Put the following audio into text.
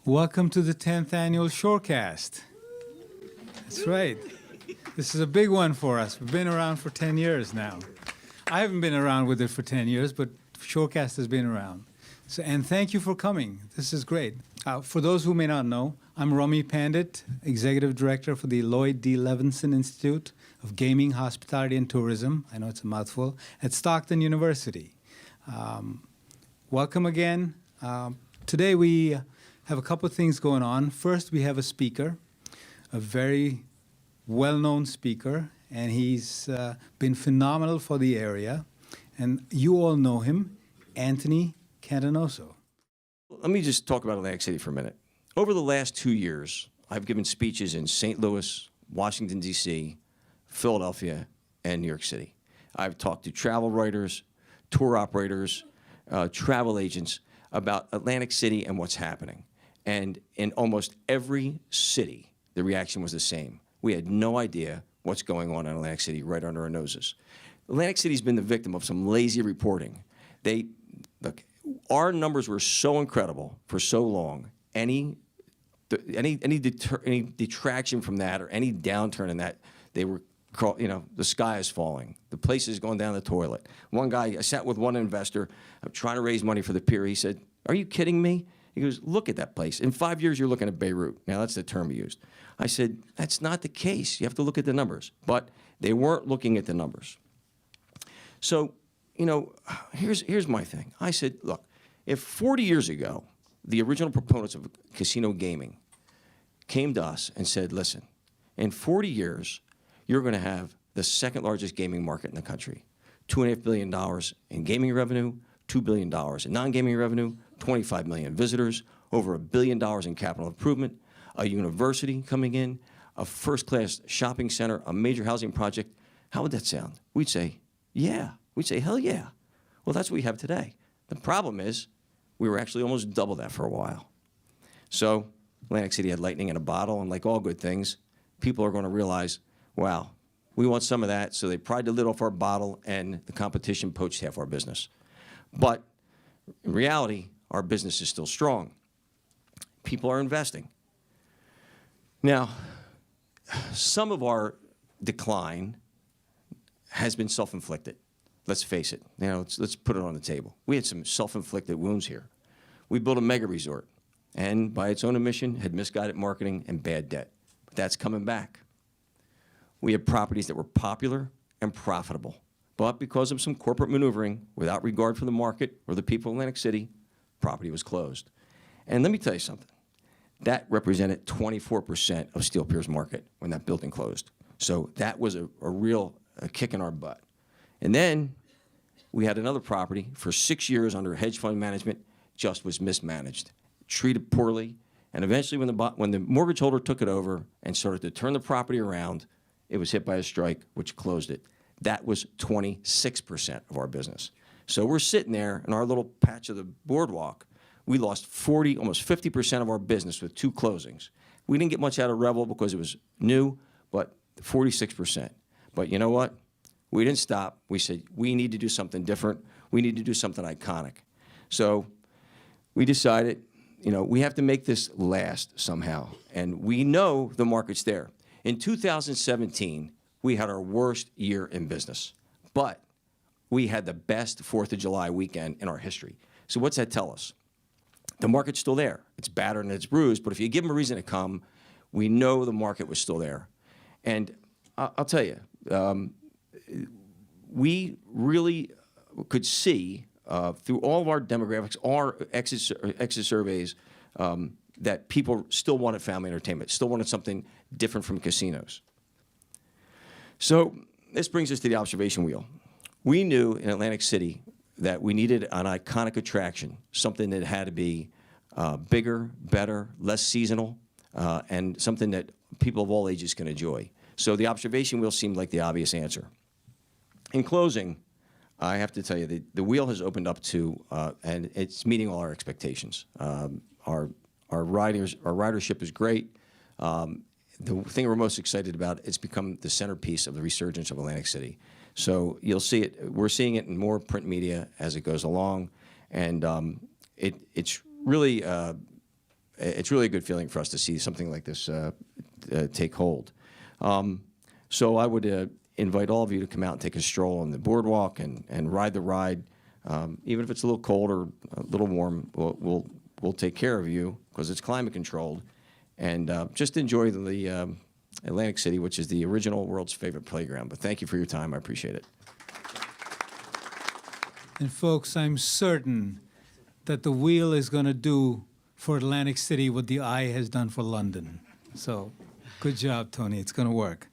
Welcome to the 10th annual Shorecast. That's right. This is a big one for us. We've been around for 10 years now. I haven't been around with it for 10 years, but Shorecast has been around. And thank you for coming. This is great. For those who may not know, I'm Rami Pandit, Executive Director for the Lloyd D. Levinson Institute of Gaming, Hospitality, and Tourism. I know it's a mouthful, at Stockton University. Welcome again. Today we have a couple of things going on. First, we have a speaker, a very well-known speaker, and he's been phenomenal for the area. And you all know him, Anthony Catanoso. Let me just talk about Atlantic City for a minute. Over the last 2 years, I've given speeches in St. Louis, Washington, D.C., Philadelphia, and New York City. I've talked to travel writers, tour operators, travel agents about Atlantic City and what's happening. And in almost every city, the reaction was the same. We had no idea what's going on in Atlantic City right under our noses. Atlantic City's been the victim of some lazy reporting. Look, our numbers were so incredible for so long. Any detraction from that or any downturn in that, they were, the sky is falling. The place is going down the toilet. One guy, I sat with one investor, I'm trying to raise money for the pier. He said, "Are you kidding me?" He goes, "Look at that place. In 5 years, you're looking at Beirut." Now, that's the term he used. I said, "That's not the case. You have to look at the numbers." But they weren't looking at the numbers. So, here's my thing. I said, look, if 40 years ago, the original proponents of casino gaming came to us and said, listen, in 40 years, you're going to have the second largest gaming market in the country. $2.5 billion in gaming revenue, $2 billion in non-gaming revenue, 25 million visitors, over $1 billion in capital improvement, a university coming in, a first-class shopping center, a major housing project. How would that sound? We'd say, yeah. We'd say, hell yeah. Well, that's what we have today. The problem is we were actually almost double that for a while. So Atlantic City had lightning in a bottle, and like all good things, people are going to realize, wow, we want some of that. So they pried the lid off our bottle, and the competition poached half our business. But in reality, our business is still strong. People are investing. Now, some of our decline has been self-inflicted. Let's face it. Let's put it on the table. We had some self-inflicted wounds here. We built a mega resort, and by its own admission, had misguided marketing and bad debt. But that's coming back. We had properties that were popular and profitable, but because of some corporate maneuvering, without regard for the market or the people of Atlantic City, property was closed. And let me tell you something. That represented 24% of Steel Pier's market when that building closed. So that was a real kick in our butt. And then we had another property for 6 years under hedge fund management, just was mismanaged, treated poorly, and eventually when the mortgage holder took it over and started to turn the property around, it was hit by a strike, which closed it. That was 26% of our business. So we're sitting there in our little patch of the boardwalk. We lost almost 50% of our business with 2 closings. We didn't get much out of Revel because it was new, but 46%. But you know what? We didn't stop. We said, we need to do something different. We need to do something iconic. So we decided, we have to make this last somehow. And we know the market's there. In 2017, we had our worst year in business. But we had the best 4th of July weekend in our history. So what's that tell us? The market's still there. It's battered and it's bruised, but if you give them a reason to come, we know the market was still there. And I'll tell you, we really could see through all of our demographics, our exit surveys, that people still wanted family entertainment, still wanted something different from casinos. So this brings us to the observation wheel. We knew in Atlantic City that we needed an iconic attraction, something that had to be bigger, better, less seasonal, and something that people of all ages can enjoy. So the observation wheel seemed like the obvious answer. In closing, I have to tell you, the wheel has opened up to, and it's meeting all our expectations. Our ridership is great. The thing we're most excited about, it's become the centerpiece of the resurgence of Atlantic City. So you'll see it. We're seeing it in more print media as it goes along, and it's really it's really a good feeling for us to see something like this take hold. So I would invite all of you to come out and take a stroll on the boardwalk and ride the ride. Even if it's a little cold or a little warm, we'll take care of you because it's climate controlled. And just enjoy the Atlantic City, which is the original world's favorite playground. But thank you for your time. I appreciate it. And folks, I'm certain that the wheel is going to do for Atlantic City what the eye has done for London. So good job, Tony. It's going to work.